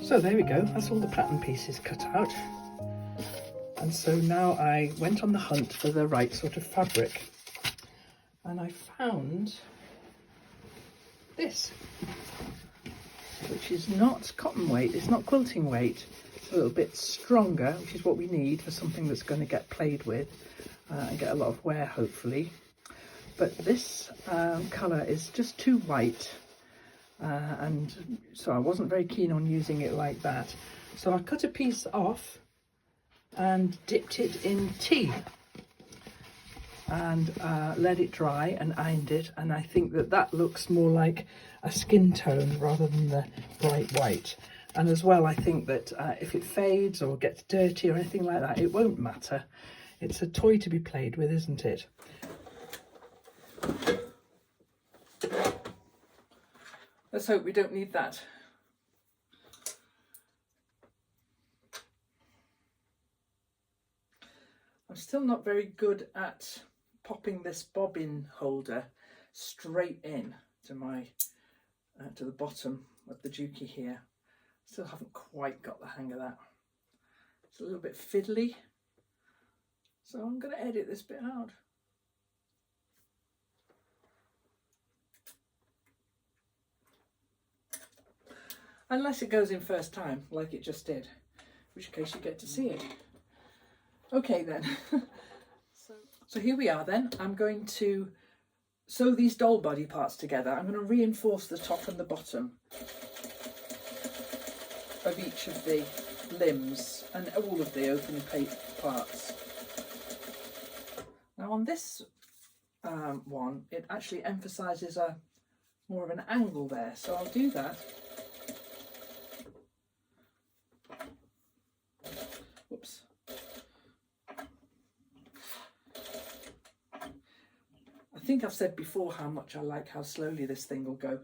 So there we go, that's all the pattern pieces cut out. And so now I went on the hunt for the right sort of fabric. And I found this, which is not cotton weight, it's not quilting weight. It's a little bit stronger, which is what we need for something that's going to get played with and get a lot of wear, hopefully. But this colour is just too white. And so I wasn't very keen on using it like that. So I cut a piece off and dipped it in tea and let it dry and ironed it, and I think that that looks more like a skin tone rather than the bright white. And as well, I think that if it fades or gets dirty or anything like that, it won't matter. It's a toy to be played with, isn't it? Let's hope we don't need that. I'm still not very good at popping this bobbin holder straight in to my to the bottom of the dookie here. Still haven't quite got the hang of that. It's a little bit fiddly, so I'm going to edit this bit out. Unless it goes in first time, like it just did, in which case you get to see it. Okay then. So here we are then. I'm going to sew these doll body parts together. I'm going to reinforce the top and the bottom of each of the limbs and all of the open parts. Now on this one, it actually emphasises more of an angle there, so I'll do that. Whoops. I think I've said before how much I like how slowly this thing will go.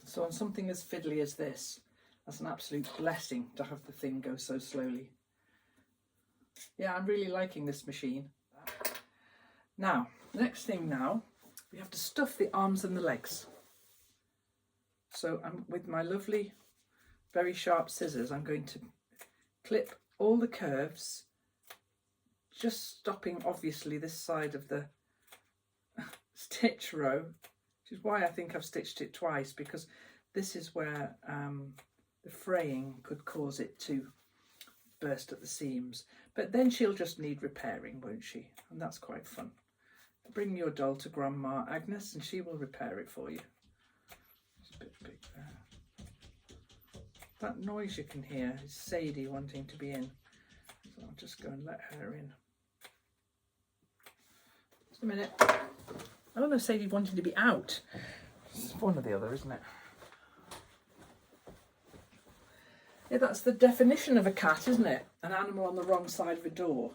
So on something as fiddly as this, that's an absolute blessing to have the thing go so slowly. Yeah, I'm really liking this machine. Now, the next thing now, we have to stuff the arms and the legs. So with my lovely, very sharp scissors, I'm going to clip all the curves, just stopping obviously this side of the stitch row, which is why I think I've stitched it twice, because this is where the fraying could cause it to burst at the seams. But then she'll just need repairing, won't she? And that's quite fun. Bring your doll to Grandma Agnes and she will repair it for you. It's a bit big there. That noise you can hear is Sadie wanting to be in. So I'll just go and let her in. Just a minute. I don't know, Sadie wanting to be out. It's one or the other, isn't it? Yeah, that's the definition of a cat, isn't it? An animal on the wrong side of a door.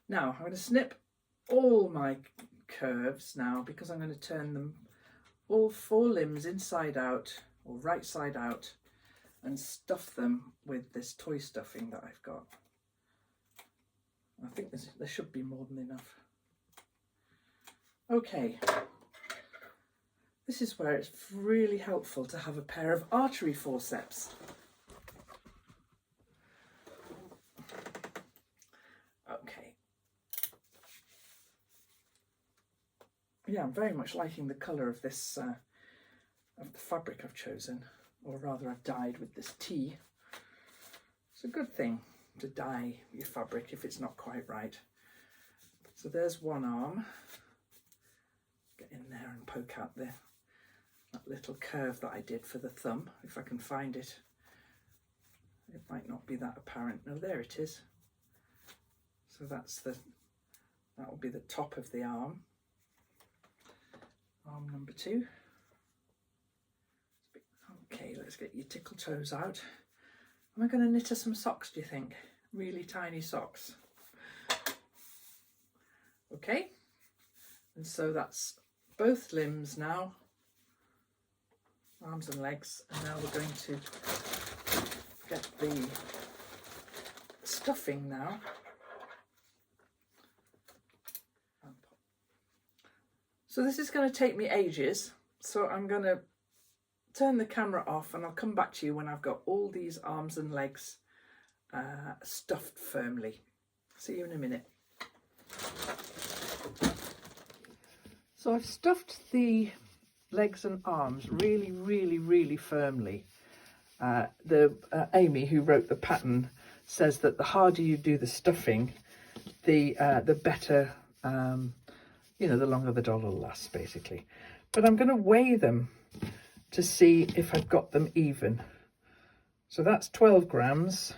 Now, I'm going to snip all my curves now, because I'm going to turn them all 4 limbs inside out, or right side out, and stuff them with this toy stuffing that I've got. I think there should be more than enough. Okay. This is where it's really helpful to have a pair of archery forceps. Okay. Yeah, I'm very much liking the colour of this, of the fabric I've chosen, or rather I've dyed with this tea. It's a good thing to dye your fabric if it's not quite right. So there's one arm. Get in there and poke out that little curve that I did for the thumb, if I can find it. It might not be that apparent. No, there it is. So that will be the top of the arm. Arm number 2. Okay, let's get your tickle toes out. Am I going to knit her some socks, do you think? Really tiny socks. Okay, and so that's both limbs now, arms and legs, and now we're going to get the stuffing now. So this is going to take me ages, so I'm going to turn the camera off and I'll come back to you when I've got all these arms and legs stuffed firmly. See you in a minute. So I've stuffed the legs and arms really, really, really firmly. Amie, who wrote the pattern, says that the harder you do the stuffing, the better, you know, the longer the doll will last, basically. But I'm going to weigh them to see if I've got them even. So that's 12 grams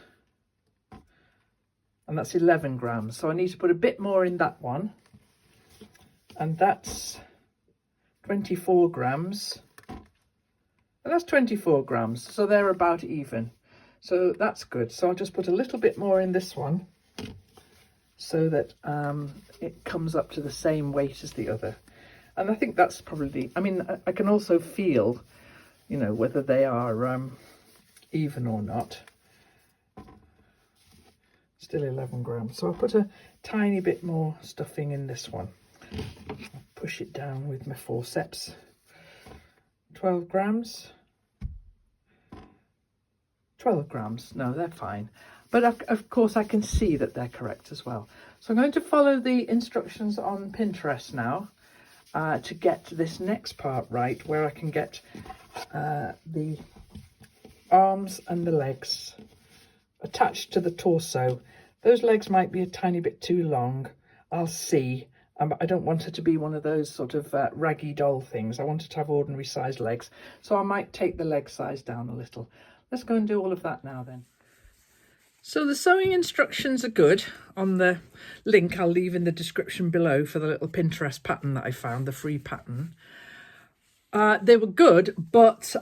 and that's 11 grams. So I need to put a bit more in that one. And that's 24 grams. And that's 24 grams. So they're about even. So that's good. So I'll just put a little bit more in this one so that it comes up to the same weight as the other. And I think that's probably, I mean, I can also feel, you know, whether they are even or not. Still 11 grams. So I'll put a tiny bit more stuffing in this one. I'll push it down with my forceps. 12 grams. 12 grams. No, they're fine. But of course I can see that they're correct as well. So I'm going to follow the instructions on Pinterest now to get this next part right, where I can get the arms and the legs attached to the torso. Those legs might be a tiny bit too long. I'll see. I don't want it to be one of those sort of raggy doll things. I want it to have ordinary sized legs. So I might take the leg size down a little. Let's go and do all of that now then. So the sewing instructions are good on the link I'll leave in the description below for the little Pinterest pattern that I found, the free pattern. They were good, but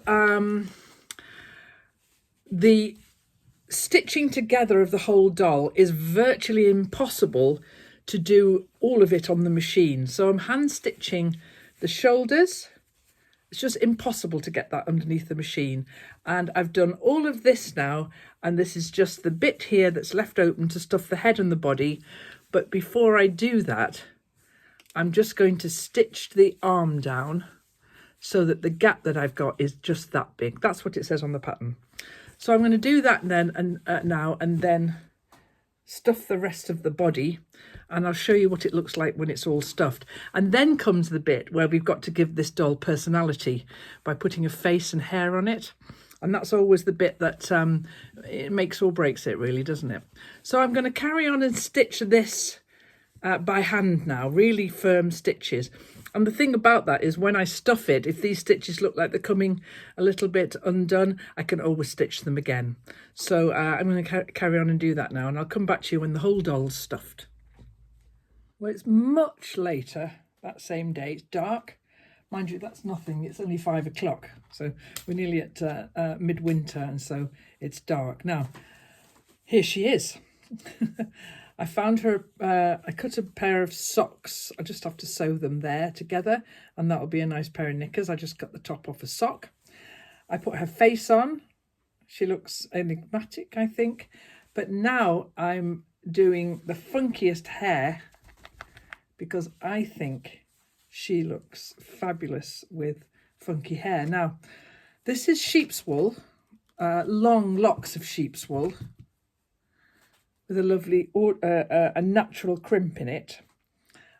the stitching together of the whole doll is virtually impossible to do all of it on the machine. So I'm hand stitching the shoulders. It's just impossible to get that underneath the machine. And I've done all of this now, and this is just the bit here that's left open to stuff the head and the body. But before I do that, I'm just going to stitch the arm down so that the gap that I've got is just that big. That's what it says on the pattern. So I'm going to do that then now and then stuff the rest of the body, and I'll show you what it looks like when it's all stuffed. And then comes the bit where we've got to give this doll personality by putting a face and hair on it. And that's always the bit that it makes or breaks it, really, doesn't it? So I'm going to carry on and stitch this by hand now, really firm stitches. And the thing about that is when I stuff it, if these stitches look like they're coming a little bit undone, I can always stitch them again. So I'm going to carry on and do that now, and I'll come back to you when the whole doll's stuffed. Well, it's much later that same day. It's dark. Mind you, that's nothing. It's only 5 o'clock. So we're nearly at midwinter, and so it's dark. Now, here she is. I found her, I cut a pair of socks. I just have to sew them there together, and that'll be a nice pair of knickers. I just cut the top off a sock. I put her face on. She looks enigmatic, I think. But now I'm doing the funkiest hair because I think she looks fabulous with funky hair. Now, this is sheep's wool, long locks of sheep's wool, with a lovely, a natural crimp in it.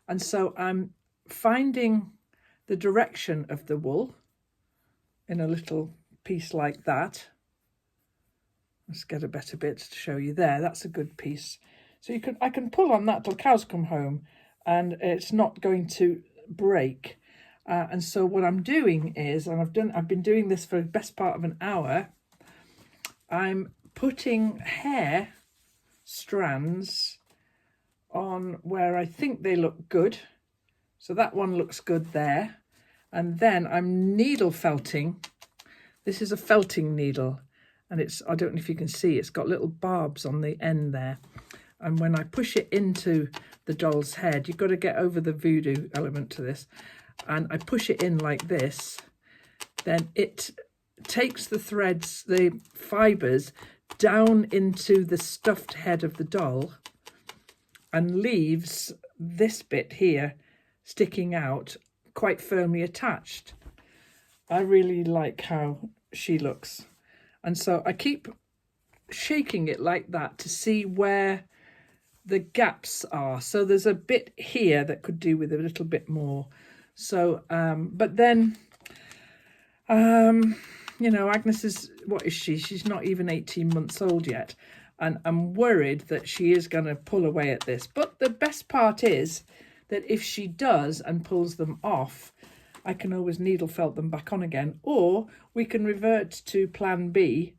And so I'm finding the direction of the wool in a little piece like that. Let's get a better bit to show you there. That's a good piece. So I can pull on that till cows come home and it's not going to break. And so what I'm doing is, and I've been doing this for the best part of an hour, I'm putting hair strands on where I think they look good. So that one looks good there. And then I'm needle felting. This is a felting needle, and I don't know if you can see, it's got little barbs on the end there. And when I push it into the doll's head, you've got to get over the voodoo element to this. and I push it in like this, then it takes the threads, the fibres, down into the stuffed head of the doll and leaves this bit here sticking out quite firmly attached. I really like how she looks. And so I keep shaking it like that to see where the gaps are. So there's a bit here that could do with a little bit more. So, but then, you know, Agnes is, what is she? She's not even 18 months old yet. And I'm worried that she is going to pull away at this. But the best part is that if she does and pulls them off, I can always needle felt them back on again. Or we can revert to plan B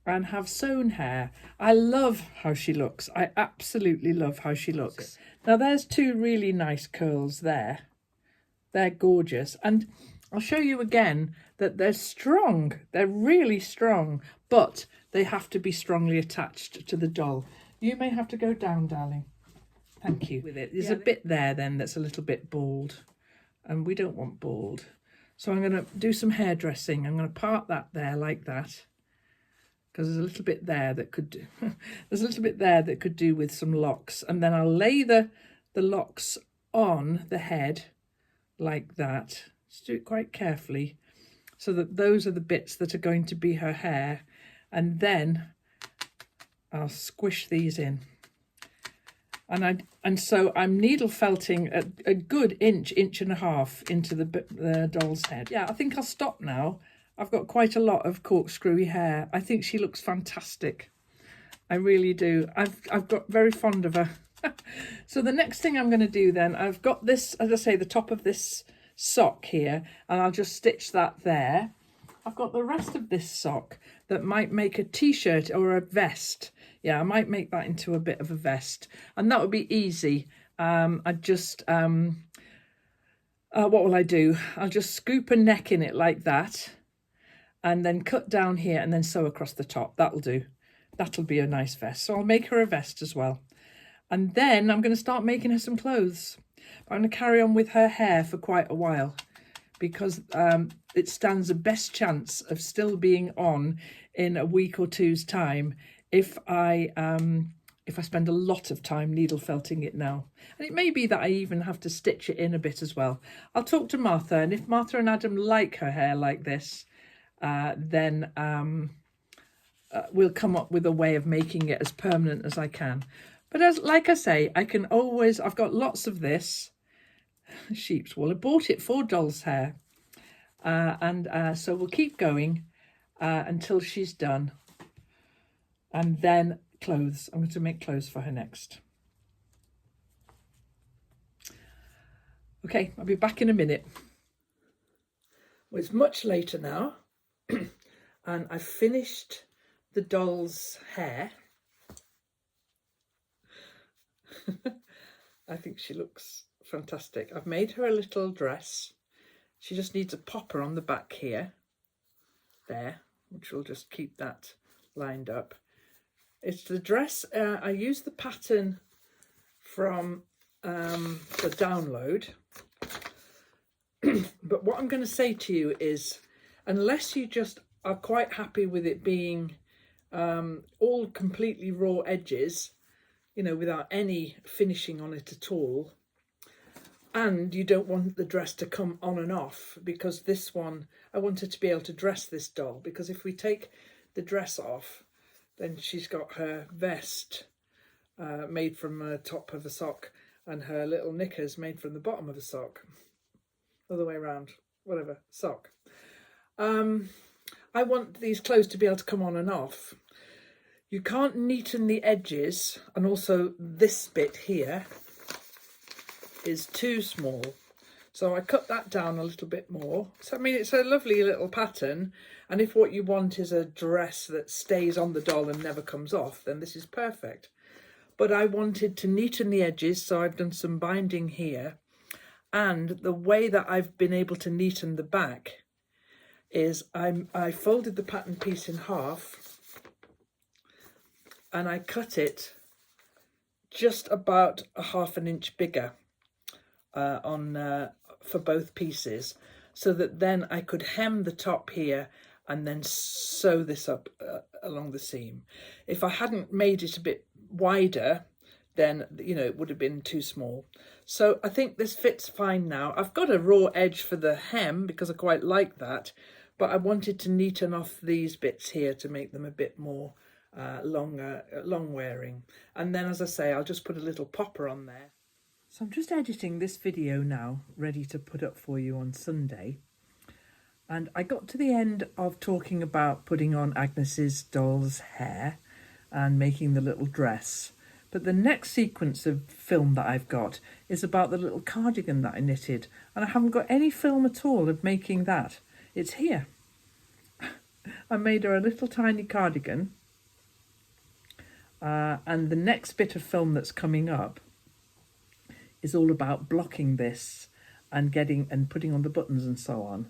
and have sewn hair. I love how she looks. I absolutely love how she looks. Now there's two really nice curls there. They're gorgeous. And I'll show you again that they're strong. They're really strong, but they have to be strongly attached to the doll. You may have to go down, darling. Thank you. With it, there's a bit there then that's a little bit bald, and we don't want bald. So I'm going to do some hairdressing. I'm going to part that there like that, because there's a little bit there that could do, there's a little bit there that could do with some locks. And then I'll lay the locks on the head like that. Just do it quite carefully so that those are the bits that are going to be her hair. And then I'll squish these in. And so I'm needle felting a good inch and a half into the doll's head. Yeah, I think I'll stop now. I've got quite a lot of corkscrewy hair. I think she looks fantastic. I really do. I've got very fond of her. So the next thing I'm going to do then, I've got this, as I say, the top of this sock here, and I'll just stitch that there. I've got the rest of this sock that might make a t-shirt or a vest. Yeah, I might make that into a bit of a vest, and that would be easy. I just, what will I do? I'll just scoop a neck in it like that, and then cut down here and then sew across the top. That'll do. That'll be a nice vest. So I'll make her a vest as well. And then I'm going to start making her some clothes. I'm going to carry on with her hair for quite a while, because it stands the best chance of still being on in a week or two's time if I spend a lot of time needle felting it now. And it may be that I even have to stitch it in a bit as well. I'll talk to Martha, and if Martha and Adam like her hair like this, then we'll come up with a way of making it as permanent as I can. But like I say, I can always, I've got lots of this sheep's wool. I bought it for doll's hair. So we'll keep going until she's done. And then clothes. I'm going to make clothes for her next. Okay, I'll be back in a minute. Well, it's much later now. And I've finished the doll's hair. I think she looks fantastic. I've made her a little dress. She just needs a popper on the back here, there, which will just keep that lined up. It's the dress, I used the pattern from the download. But what I'm going to say to you is, unless you just are quite happy with it being all completely raw edges, you know, without any finishing on it at all, and you don't want the dress to come on and off, because this one, I want her to be able to dress this doll, because if we take the dress off, then she's got her vest made from the top of a sock and her little knickers made from the bottom of a sock. Other way around, whatever, sock. I want these clothes to be able to come on and off. You can't neaten the edges, and also this bit here is too small. So I cut that down a little bit more. So, I mean, it's a lovely little pattern. And if what you want is a dress that stays on the doll and never comes off, then this is perfect. But I wanted to neaten the edges, so I've done some binding here. And the way that I've been able to neaten the back is I folded the pattern piece in half, and I cut it just about a ½ an inch bigger for both pieces, so that then I could hem the top here and then sew this up along the seam. If I hadn't made it a bit wider, then, you know, it would have been too small. So I think this fits fine now. I've got a raw edge for the hem because I quite like that, but I wanted to neaten off these bits here to make them a bit more long wearing. And then, as I say, I'll just put a little popper on there. So I'm just editing this video now, ready to put up for you on Sunday. And I got to the end of talking about putting on Agnes's doll's hair and making the little dress. But the next sequence of film that I've got is about the little cardigan that I knitted. And I haven't got any film at all of making that. It's here. I made her a little tiny cardigan. And the next bit of film that's coming up is all about blocking this and putting on the buttons and so on.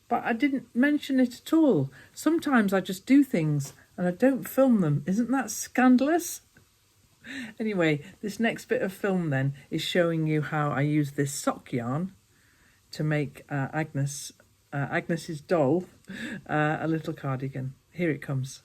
But I didn't mention it at all. Sometimes I just do things and I don't film them. Isn't that scandalous? Anyway, this next bit of film then is showing you how I use this sock yarn to make Agnes's doll a little cardigan. Here it comes.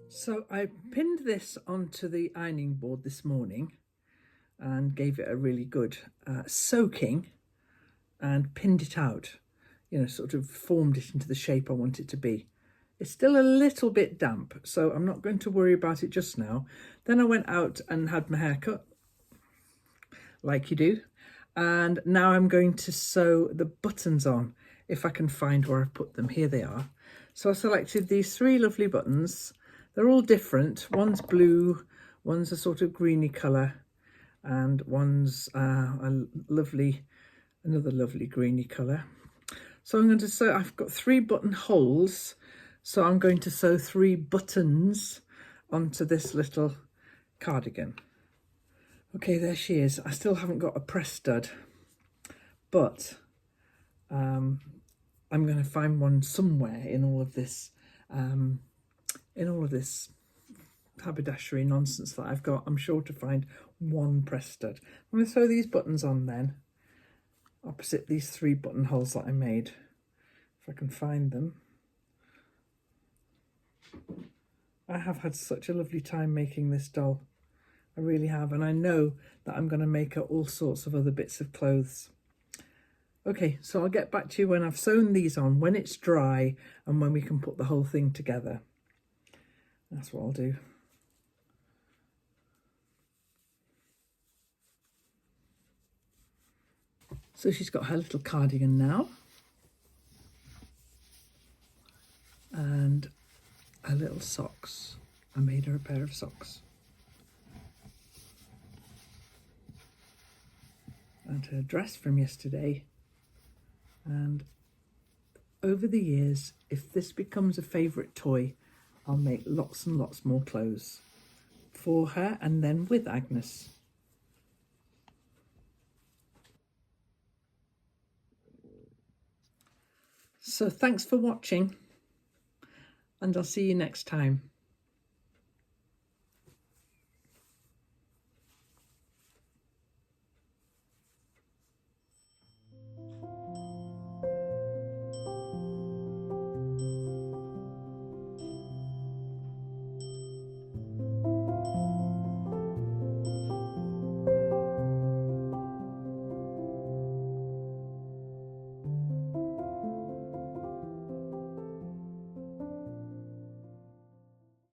So I pinned this onto the ironing board this morning and gave it a really good soaking and pinned it out, you know, sort of formed it into the shape I want it to be. It's still a little bit damp, so I'm not going to worry about it just now. Then I went out and had my hair cut, like you do. And now I'm going to sew the buttons on, if I can find where I've put them. Here they are. So I selected these 3 lovely buttons. They're all different. One's blue, one's a sort of greeny colour, and one's another lovely greeny colour. So I'm going to sew, I've got 3 button holes, so I'm going to sew 3 buttons onto this little cardigan. Okay, there she is. I still haven't got a press stud, but I'm going to find one somewhere in all of this haberdashery nonsense that I've got. I'm sure to find one press stud. I'm going to sew these buttons on then, opposite these 3 buttonholes that I made, if I can find them. I have had such a lovely time making this doll. I really have, and I know that I'm going to make her all sorts of other bits of clothes. Okay, so I'll get back to you when I've sewn these on, when it's dry, and when we can put the whole thing together. That's what I'll do. So she's got her little cardigan now, and her little socks. I made her a pair of socks. And her dress from yesterday. And over the years, if this becomes a favourite toy, I'll make lots and lots more clothes for her and then with Agnes. So thanks for watching, and I'll see you next time.